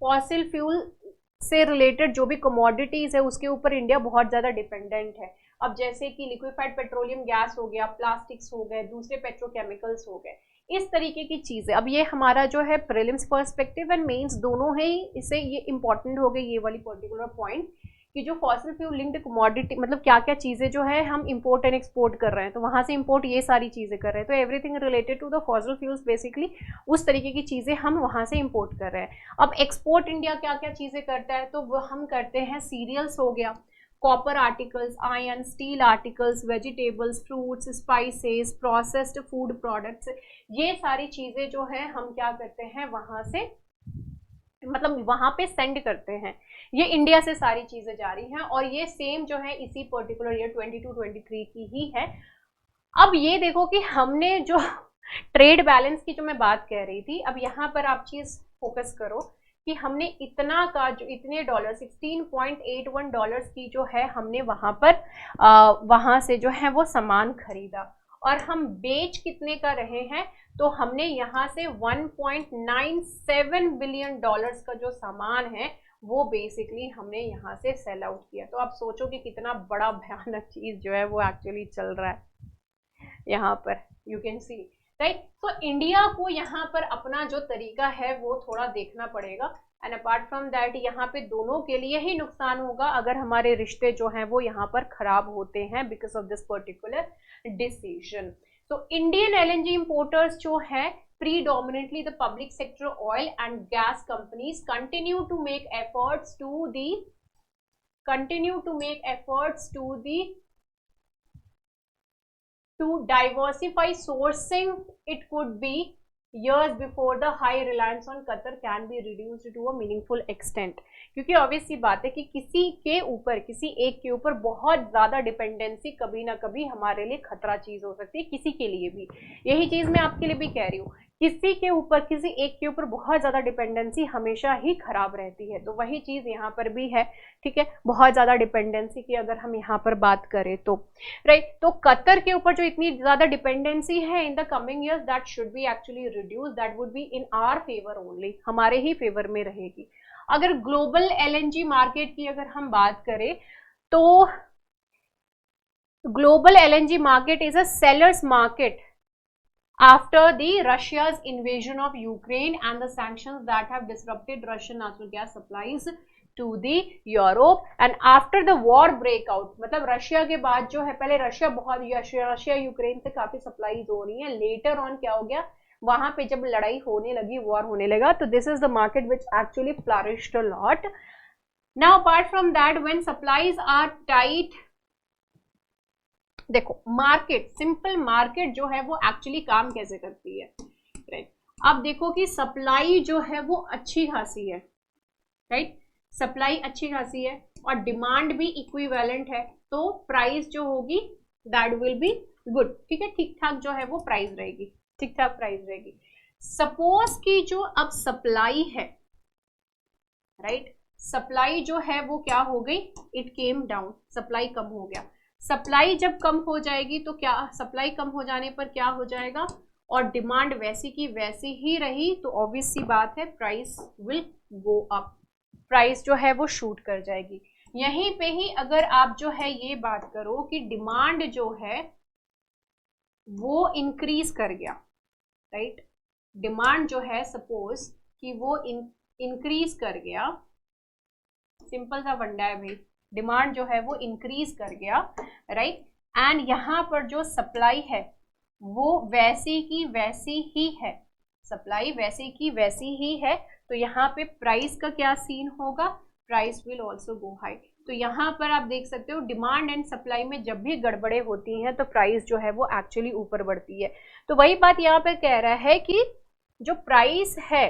Fossil fuel से रिलेटेड जो भी कमोडिटीज है उसके ऊपर इंडिया बहुत ज्यादा डिपेंडेंट है। अब जैसे कि लिक्विफाइड पेट्रोलियम गैस हो गया, प्लास्टिक्स हो गए, दूसरे पेट्रोकेमिकल्स हो गए, इस तरीके की चीजें। अब ये हमारा जो है प्रीलिम्स पर्सपेक्टिव एंड मेंस दोनों है, इससे ये इंपॉर्टेंट हो गई ये वाली पर्टिकुलर पॉइंट कि जो फॉसिल फ्यूल लिंक्ड कमोडिटी, मतलब क्या क्या चीजें जो है हम इंपोर्ट एंड एक्सपोर्ट कर रहे हैं, तो वहां से इंपोर्ट ये सारी चीजें कर रहे हैं, तो everything related to the fossil fuels basically उस तरीके की चीजें हम वहां से इंपोर्ट कर रहे हैं। अब एक्सपोर्ट इंडिया क्या क्या चीजें करता है, तो वो हम करते हैं सीरियल्स हो गया, copper articles, iron, steel articles, vegetables, fruits, spices, processed food products, ये सारी चीजें जो है हम क्या करते हैं वहां से, मतलब वहां पे सेंड करते हैं। ये इंडिया से सारी चीजें जा रही हैं, और ये सेम जो है इसी पर्टिकुलर ईयर 22-23 की ही है। अब ये देखो कि हमने जो ट्रेड बैलेंस की जो मैं बात कह रही थी, अब यहाँ पर आप चीज फोकस करो कि हमने इतना का जो इतने डॉलर $16.81 की जो है हमने वहां पर वहां से जो है वो सामान खरीदा, और हम बेच कितने का रहे हैं, तो हमने यहाँ से $1.97 बिलियन का जो सामान है वो बेसिकली हमने यहाँ से सेल आउट किया। तो आप सोचो कि कितना बड़ा भयानक चीज जो है वो एक्चुअली चल रहा है यहाँ पर, यू कैन सी, राइट। तो इंडिया को यहाँ पर अपना जो तरीका है वो थोड़ा देखना पड़ेगा, एंड अपार्ट फ्रॉम दैट यहाँ पे दोनों के लिए ही नुकसान होगा अगर हमारे रिश्ते जो हैं वो यहाँ पर खराब होते हैं because of this particular decision. तो इंडियन एलएनजी इंपोर्टर्स जो है predominantly the public sector oil and gas companies continue to make efforts to the continue to make efforts to diversify sourcing. It could be years before the high reliance on Qatar can be reduced to a meaningful extent. क्योंकि obvious सी बात है कि किसी के ऊपर, किसी एक के ऊपर बहुत ज्यादा डिपेंडेंसी कभी ना कभी हमारे लिए खतरा चीज हो सकती है, किसी के लिए भी। यही चीज मैं आपके लिए भी कह रही हूँ, किसी के ऊपर, किसी एक के ऊपर बहुत ज्यादा डिपेंडेंसी हमेशा ही खराब रहती है। तो वही चीज यहाँ पर भी है, ठीक है, बहुत ज्यादा डिपेंडेंसी की अगर हम यहाँ पर बात करें तो, राइट। तो कतर के ऊपर जो इतनी ज्यादा डिपेंडेंसी है in the coming years, that should be actually reduce, that would be in our favour only, हमारे ही फेवर में रहेगी। अगर ग्लोबल एलएनजी मार्केट की अगर हम बात करें तो global LNG market is a sellers market after the Russia's invasion of Ukraine and the sanctions that have disrupted Russian natural gas supplies to the Europe, and after the war breakout, मतलब Russia के बाद जो है, पहले Russia Ukraine से काफी supplies हो रही है, लेटर ऑन क्या हो गया, वहां पे जब लड़ाई होने लगी, वॉर होने लगा, तो this is the market which actually flourished a lot. Now apart from that, when supplies are tight, देखो मार्केट, सिंपल मार्केट जो है वो एक्चुअली काम कैसे करती है, राइट। अब देखो कि सप्लाई जो है वो अच्छी खासी है, राइट, सप्लाई अच्छी खासी है और डिमांड भी इक्विवेलेंट है, तो प्राइस जो होगी दैट विल बी गुड, ठीक है, ठीक ठाक जो है वो प्राइस रहेगी, ठीक ठाक प्राइस रहेगी। सपोज कि जो अब सप्लाई है, राइट, सप्लाई जो है वो क्या हो गई, इट केम डाउन, सप्लाई कम हो गया। सप्लाई जब कम हो जाएगी तो क्या, सप्लाई कम हो जाने पर क्या हो जाएगा, और डिमांड वैसी की वैसी ही रही, तो ऑब्वियस सी बात है price will go up, price जो है वो शूट कर जाएगी। यहीं पे ही अगर आप जो है ये बात करो कि डिमांड जो है वो इंक्रीज कर गया, राइट, डिमांड जो है सपोज कि वो इंक्रीज कर गया, सिंपल सा फंडा है भाई, डिमांड जो है वो इंक्रीज कर गया, राइट, एंड यहाँ पर जो सप्लाई है वो वैसी की वैसी ही है, सप्लाई वैसी की वैसी ही है, तो यहाँ पे प्राइस का क्या सीन होगा, price will also go high. तो यहाँ पर आप देख सकते हो डिमांड एंड सप्लाई में जब भी गड़बड़े होती हैं तो प्राइस जो है वो एक्चुअली ऊपर बढ़ती है। तो वही बात यहाँ पर कह रहा है कि जो प्राइस है,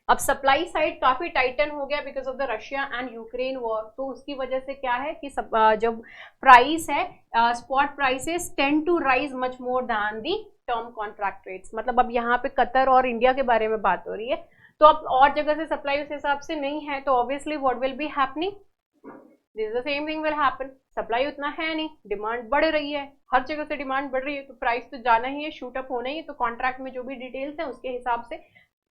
अब सप्लाई साइड काफी टाइटन हो गया because of the Russia and Ukraine war, तो उसकी वजह से क्या है कि जब प्राइस है, spot prices tend to rise much more than the term contract rates. मतलब अब यहाँ पे कतर और इंडिया के बारे में बात हो रही है, तो अब और जगह से सप्लाई उस हिसाब से नहीं है, तो obviously what will be happening, this the same thing will happen, supply उतना है नहीं, डिमांड बढ़ रही है, हर जगह से डिमांड बढ़ रही है, तो प्राइस तो जाना ही है, शूट अप होना ही है। तो कॉन्ट्रैक्ट में जो भी डिटेल्स है उसके हिसाब से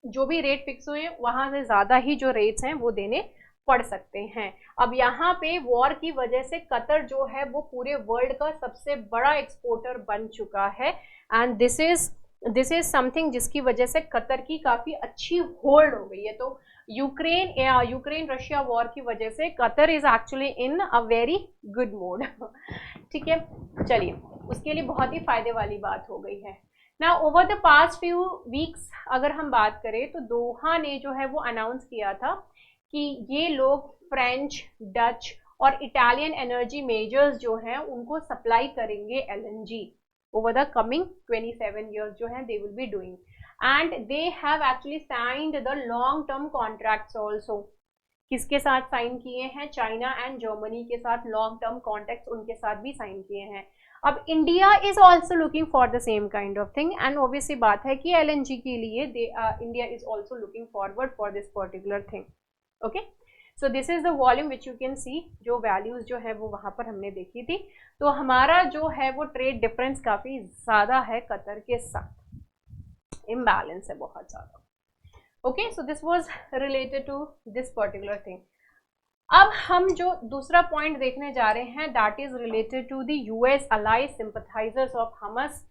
जो भी रेट फिक्स हुए हैं वहां से ज्यादा ही जो रेट्स हैं वो देने पड़ सकते हैं। अब यहाँ पे वॉर की वजह से कतर जो है वो पूरे वर्ल्ड का सबसे बड़ा एक्सपोर्टर बन चुका है, एंड दिस इज समथिंग जिसकी वजह से कतर की काफी अच्छी होल्ड हो गई है। तो यूक्रेन रशिया वॉर की वजह से Qatar is actually in a very good mode, ठीक है। चलिए, उसके लिए बहुत ही फायदे वाली बात हो गई है। ना over the past few weeks अगर हम बात करें तो दोहा ने जो है वो अनाउंस किया था कि ये लोग फ्रेंच, डच और इटालियन एनर्जी मेजर्स जो हैं उनको सप्लाई करेंगे LNG over the coming 27 years जो है दे will be doing, and they have actually signed the long term contracts also. किसके साथ साइन किए हैं, चाइना एंड जर्मनी के साथ लॉन्ग टर्म कॉन्ट्रैक्ट्स उनके साथ भी साइन किए हैं। अब India is also looking for the same kind of thing, and obviously बात है कि एलएनजी के लिए India is also looking forward for this particular thing. Okay, so this is the volume which you can see, जो values जो है वो वहां पर हमने देखी थी। तो हमारा जो है वो ट्रेड डिफरेंस काफी ज्यादा है कतर के साथ, इम्बैलेंस है बहुत ज्यादा। Okay, so this was related to this particular thing. अब हम जो दूसरा पॉइंट देखने जा रहे हैं that is related to the US allies sympathisers of Hamas,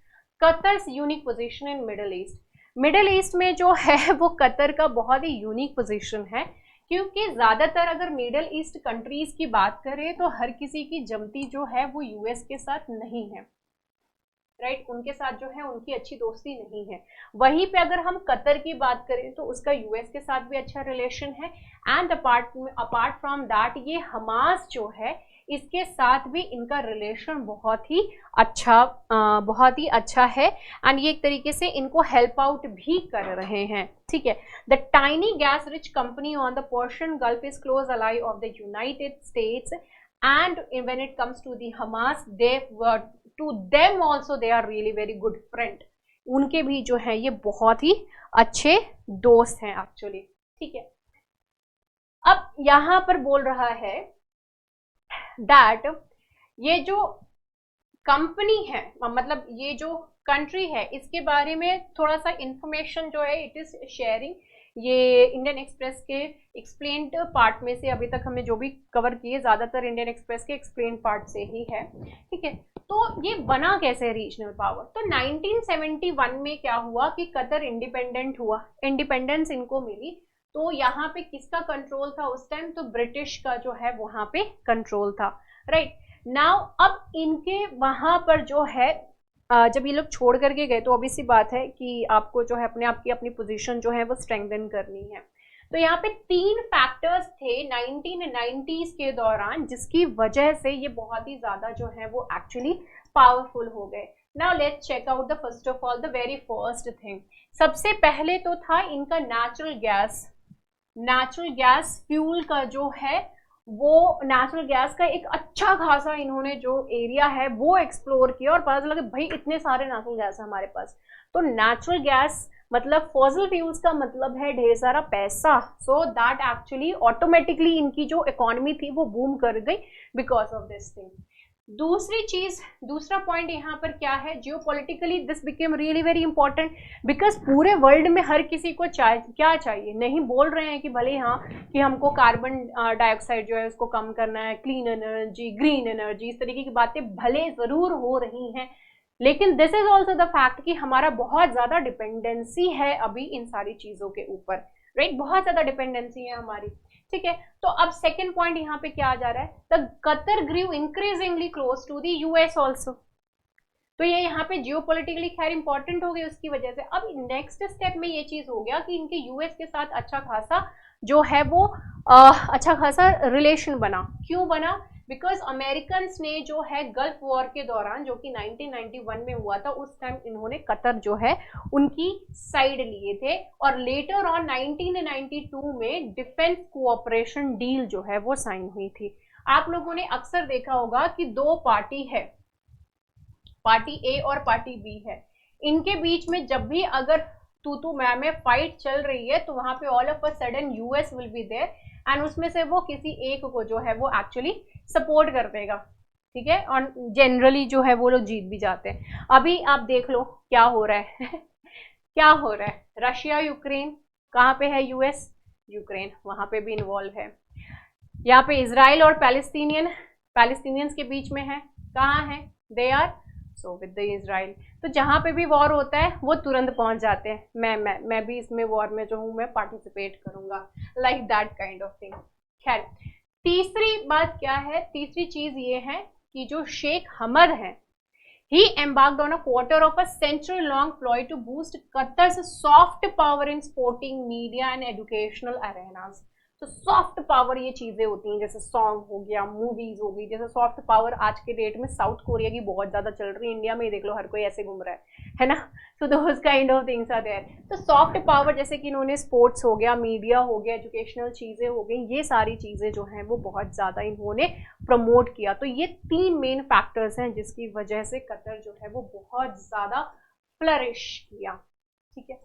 Qatar's unique position in Middle East. Middle East में जो है वो कतर का बहुत ही यूनिक पोजीशन है, क्योंकि ज्यादातर अगर मिडिल ईस्ट कंट्रीज की बात करें तो हर किसी की जमती जो है वो यूएस के साथ नहीं है, राइट, उनके साथ जो है उनकी अच्छी दोस्ती नहीं है। वहीं पे अगर हम कतर की बात करें तो उसका यूएस के साथ भी अच्छा रिलेशन है, एंड अपार्ट फ्रॉम दैट ये हमास जो है इसके साथ भी इनका रिलेशन बहुत ही अच्छा है, एंड ये एक तरीके से इनको हेल्प आउट भी कर रहे हैं, ठीक है। The tiny gas rich company on the Persian Gulf is close ally of the United States, and when it comes to the Hamas, they were to them also they are really very good friend, उनके भी जो है ये बहुत ही अच्छे दोस्त हैं actually, ठीक है। अब यहां पर बोल रहा है दैट ये जो कंपनी है, मतलब ये जो कंट्री है, इसके बारे में थोड़ा सा इंफॉर्मेशन जो है इट इज शेयरिंग, ये इंडियन एक्सप्रेस के एक्सप्लेन्ड पार्ट में से अभी तक हमने जो भी कवर किए ज्यादातर इंडियन एक्सप्रेस के एक्सप्लेन्ड पार्ट से ही है, ठीक है। तो ये बना कैसे रीजनल पावर, तो 1971 में क्या हुआ कि कतर इंडिपेंडेंट हुआ, इंडिपेंडेंस इनको मिली, तो यहाँ पे किसका कंट्रोल था उस टाइम, तो ब्रिटिश का जो है वहां पे कंट्रोल था, राइट। नाउ अब इनके वहां पर जो है जब ये लोग छोड़ करके गए तो ऑब्वियसली बात है कि आपको जो है अपनी पोजीशन जो है वो स्ट्रेंथन करनी है। तो यहाँ पे 3 फैक्टर्स थे 1990s के दौरान जिसकी वजह से ये बहुत ही ज्यादा जो है वो एक्चुअली पावरफुल हो गए। Now let's check out the first of all the very first thing. सबसे पहले तो था इनका नेचुरल गैस फ्यूल का जो है वो नेचुरल गैस का एक अच्छा खासा इन्होंने जो एरिया है वो एक्सप्लोर किया और पता चला कि भाई इतने सारे नेचुरल गैस है हमारे पास। तो नेचुरल गैस मतलब फॉसिल फ्यूल्स का मतलब है ढेर सारा पैसा, सो दैट एक्चुअली ऑटोमेटिकली इनकी जो इकोनॉमी थी वो बूम कर गई बिकॉज ऑफ दिस थिंग। दूसरा पॉइंट यहाँ पर क्या है, geopolitically this became really very important because पूरे वर्ल्ड में हर किसी को क्या चाहिए, नहीं बोल रहे हैं कि भले हाँ कि हमको कार्बन डाइऑक्साइड जो है उसको कम करना है, क्लीन एनर्जी, ग्रीन एनर्जी, इस तरीके की बातें भले जरूर हो रही हैं, लेकिन this is also the fact कि हमारा बहुत ज्यादा डिपेंडेंसी है अभी इन सारी चीजों के ऊपर, राइट, बहुत ज्यादा डिपेंडेंसी है हमारी, ठीक है। तो अब सेकेंड पॉइंट यहाँ पे क्या आ जा रहा है, the Qatar grew increasingly close to the US also. तो ये यहाँ पे जियोपॉलिटिकली खैर इंपॉर्टेंट हो गई उसकी वजह से। अब नेक्स्ट स्टेप में ये चीज हो गया कि इनके यूएस के साथ अच्छा खासा जो है वो अच्छा खासा रिलेशन बना। क्यों बना, बिकॉज अमेरिकन्स ने जो है गल्फ वॉर के दौरान जो कि 1991 में हुआ था उस टाइम इन्होंने कतर जो है उनकी साइड लिए थे, और लेटर ऑन 1992 में डिफेंस कोऑपरेशन डील जो है वो साइन हुई थी। आप लोगों ने अक्सर देखा होगा कि 2 पार्टी है, पार्टी ए और पार्टी बी है, इनके बीच में जब भी अगर तू मैं फाइट चल रही है तो वहां पे all of a sudden US will be there एंड उसमें से वो किसी एक को जो है वो एक्चुअली सपोर्ट कर देगा, ठीक है, और जनरली जो है वो लोग जीत भी जाते हैं। अभी आप देख लो क्या हो रहा है क्या हो रहा है, रशिया यूक्रेन, कहाँ पे है यूएस, यूक्रेन वहां पे भी इन्वॉल्व है। यहाँ पे इसराइल और पैलेस्टीनियंस के बीच में है, कहाँ है, they are so with the Israel. तो जहां पे भी वॉर होता है वो तुरंत पहुंच जाते हैं, मैं भी इसमें वॉर में जो हूं मैं पार्टिसिपेट करूंगा, like that kind of thing. खैर तीसरी बात क्या है, तीसरी चीज ये है कि जो शेख हमद है ही embarked on a quarter of a century long ploy to boost Qatar's soft power in sporting, media and educational arenas। तो सॉफ्ट पावर ये चीजें होती हैं जैसे सॉन्ग हो गया, मूवीज हो गई, जैसे सॉफ्ट पावर आज के डेट में साउथ कोरिया की बहुत ज्यादा चल रही है, इंडिया में ही देख लो हर कोई ऐसे घूम रहा है ना, तो those kind of things are there. तो सॉफ्ट पावर जैसे कि इन्होंने स्पोर्ट्स हो गया, मीडिया हो गया, एजुकेशनल चीजें हो गई, ये सारी चीजें जो हैं वो बहुत ज्यादा इन्होंने प्रमोट किया। तो ये 3 मेन फैक्टर्स हैं जिसकी वजह से कतर जो है वो बहुत ज्यादा फ्लरिश किया, ठीक है।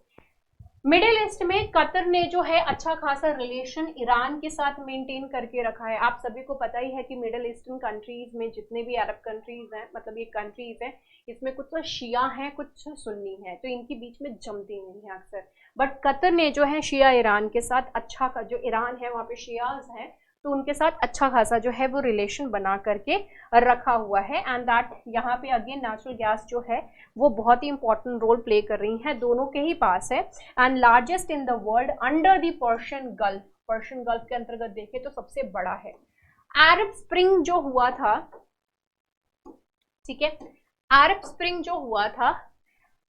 मिडिल ईस्ट में कतर ने जो है अच्छा खासा रिलेशन ईरान के साथ मेंटेन करके रखा है। आप सभी को पता ही है कि मिडिल ईस्टर्न कंट्रीज में जितने भी अरब कंट्रीज हैं, मतलब ये कंट्रीज हैं, इसमें कुछ तो शिया हैं कुछ सुन्नी हैं, तो इनके बीच में जमती नहीं है अक्सर। बट कतर ने जो है शिया ईरान के साथ अच्छा का, जो ईरान है वहाँ पे शियाज हैं तो उनके साथ अच्छा खासा जो है वो रिलेशन बना करके रखा हुआ है। एंड दैट यहाँ पे अगेन नेचुरल गैस जो है वो बहुत ही इंपॉर्टेंट रोल प्ले कर रही है, दोनों के ही पास है। And largest in the world under the Persian gulf के अंतर्गत देखें तो सबसे बड़ा है। अरब स्प्रिंग जो हुआ था, ठीक है, अरब स्प्रिंग जो हुआ था,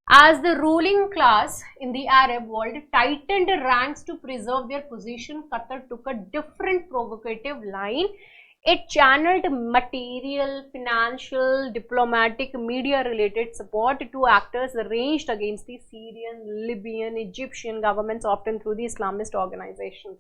as the ruling class in the Arab world tightened ranks to preserve their position, Qatar took a different provocative line. It channeled material, financial, diplomatic, media-related support to actors ranged against the Syrian, Libyan, Egyptian governments, often through the Islamist organizations.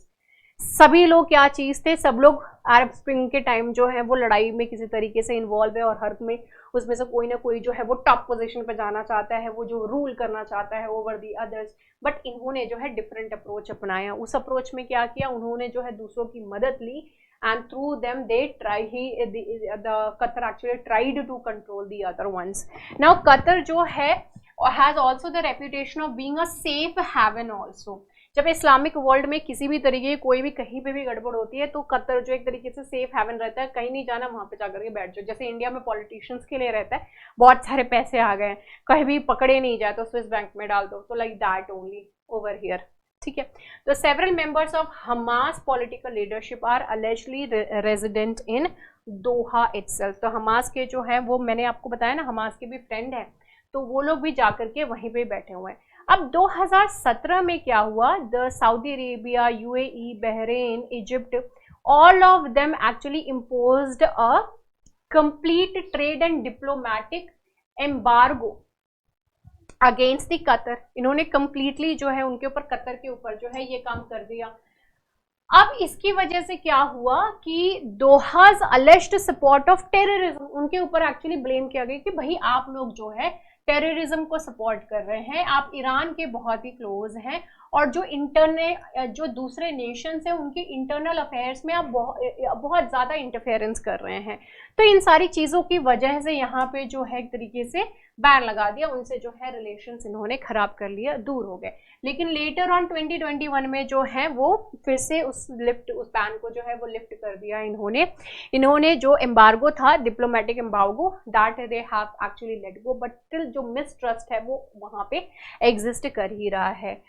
सभी लोग क्या चीज थे, सब लोग अरब spring के time जो है वो लड़ाई में किसी तरीके से इन्वॉल्व है, और हर में उसमें से कोई ना कोई जो है वो टॉप पोजीशन पे जाना चाहता है, वो जो रूल करना चाहता है ओवर दी अदर्स। बट इन्होंने जो है डिफरेंट अप्रोच अपनाया। उस अप्रोच में क्या किया, उन्होंने जो है दूसरों की मदद ली, and through them they Qatar actually tried to control the other ones. Now Qatar जो है has also the reputation of being a safe haven also. जब इस्लामिक वर्ल्ड में किसी भी तरीके की कोई भी कहीं पे भी गड़बड़ होती है तो कतर जो एक तरीके से सेफ हेवन रहता है, कहीं नहीं जाना, वहां पे जाकर के बैठ जाओ। जैसे इंडिया में पॉलिटिशियंस के लिए रहता है, बहुत सारे पैसे आ गए, कहीं भी पकड़े नहीं जाए तो स्विस बैंक में डाल दो, तो like that only over here. ठीक है, तो several members of Hamas political leadership are allegedly resident in Doha itself. तो हमास के जो है वो, मैंने आपको बताया ना, हमास के भी फ्रेंड है, तो वो लोग भी जाकर के वहीं पे बैठे हुए हैं। अब 2017 में क्या हुआ, the Saudi Arabia, UAE, Bahrain, Egypt, all of them actually imposed a complete trade and diplomatic embargo against the Qatar. इन्होंने कंप्लीटली जो है उनके ऊपर, कतर के ऊपर जो है ये काम कर दिया। अब इसकी वजह से क्या हुआ कि दोहाज अलेज्ड सपोर्ट ऑफ टेररिज्म, उनके ऊपर एक्चुअली ब्लेम किया गया कि भाई आप लोग जो है टेररिज्म को सपोर्ट कर रहे हैं, आप ईरान के बहुत ही क्लोज हैं, और जो दूसरे नेशंस हैं उनके इंटरनल अफेयर्स में आप बहुत ज़्यादा इंटरफेरेंस कर रहे हैं। तो इन सारी चीज़ों की वजह से यहाँ पे जो है एक तरीके से बैन लगा दिया, उनसे जो है रिलेशंस इन्होंने खराब कर लिया, दूर हो गए। लेकिन लेटर ऑन 2021 में जो है वो फिर से उस बैन को जो है वो लिफ्ट कर दिया इन्होंने जो एम्बार्गो था, diplomatic embargo, that they have actually let go, but still जो मिसट्रस्ट है वो वहाँ पे एग्जिस्ट कर ही रहा है।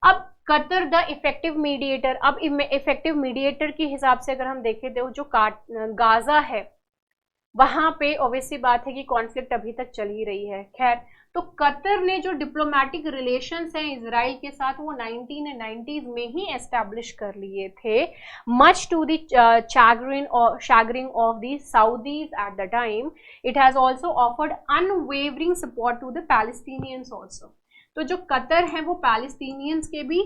अब कतर द इफेक्टिव मीडिएटर, अब इफेक्टिव मीडिएटर के हिसाब से अगर हम देखें तो जो गाजा है वहां पे ऑब्वियसली बात है कि कॉन्फ्लिक्ट अभी तक चल ही रही है। खैर, तो कतर ने जो डिप्लोमेटिक रिलेशंस हैं इजराइल के साथ वो 1990s में ही एस्टैब्लिश कर लिए थे, much to the chagrin of the Saudis at the time. It has also offered unwavering support to the Palestinians also. तो जो कतर है वो पैलेस्टीनियंस के भी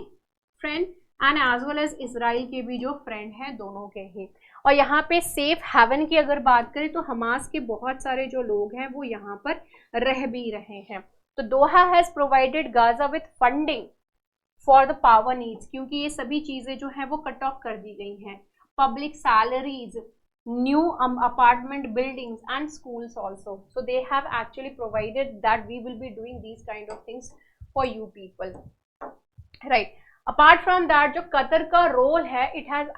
friend and as well as Israel के भी जो फ्रेंड हैं, दोनों के ही। और यहाँ पे सेफ हेवन की अगर बात करें तो हमास के बहुत सारे जो लोग हैं वो यहाँ पर रह भी रहे हैं। तो Doha has provided Gaza with funding for the power needs, क्योंकि ये सभी चीजें जो हैं वो कट ऑफ कर दी गई हैं। Public salaries, new apartment buildings and schools also, so they have actually provided that we will be doing these kind of things for you people, right? Apart from that, जो Qatar का role है, it has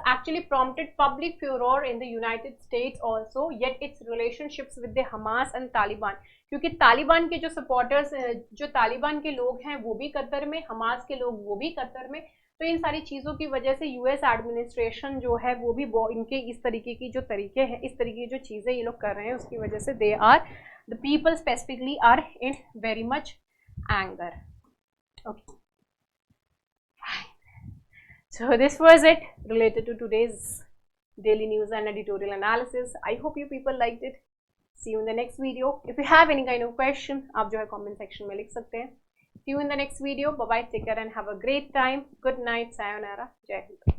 actually prompted public furor in the United States also, yet its relationships with the Hamas and Taliban, क्योंकि तालिबान के जो supporters, जो तालिबान के लोग हैं वो भी कतर में, हमास के लोग वो भी कतर में, तो इन सारी चीज़ों की वजह से यूएस एडमिनिस्ट्रेशन जो है वो भी इनके इस तरीके की जो तरीके हैं, इस तरीके की जो चीज़ें ये लोग कर रहे हैं, उसकी वजह से they are the people specifically are in very much anger. Okay, so this was it related to today's daily news and editorial analysis. I hope you people liked it. See you in the next video. If you have any kind of question, आप जो है comment section में लिख सकते हैं। See you in the next video. Bye bye, take care and have a great time. Good night, sayonara, jai hind.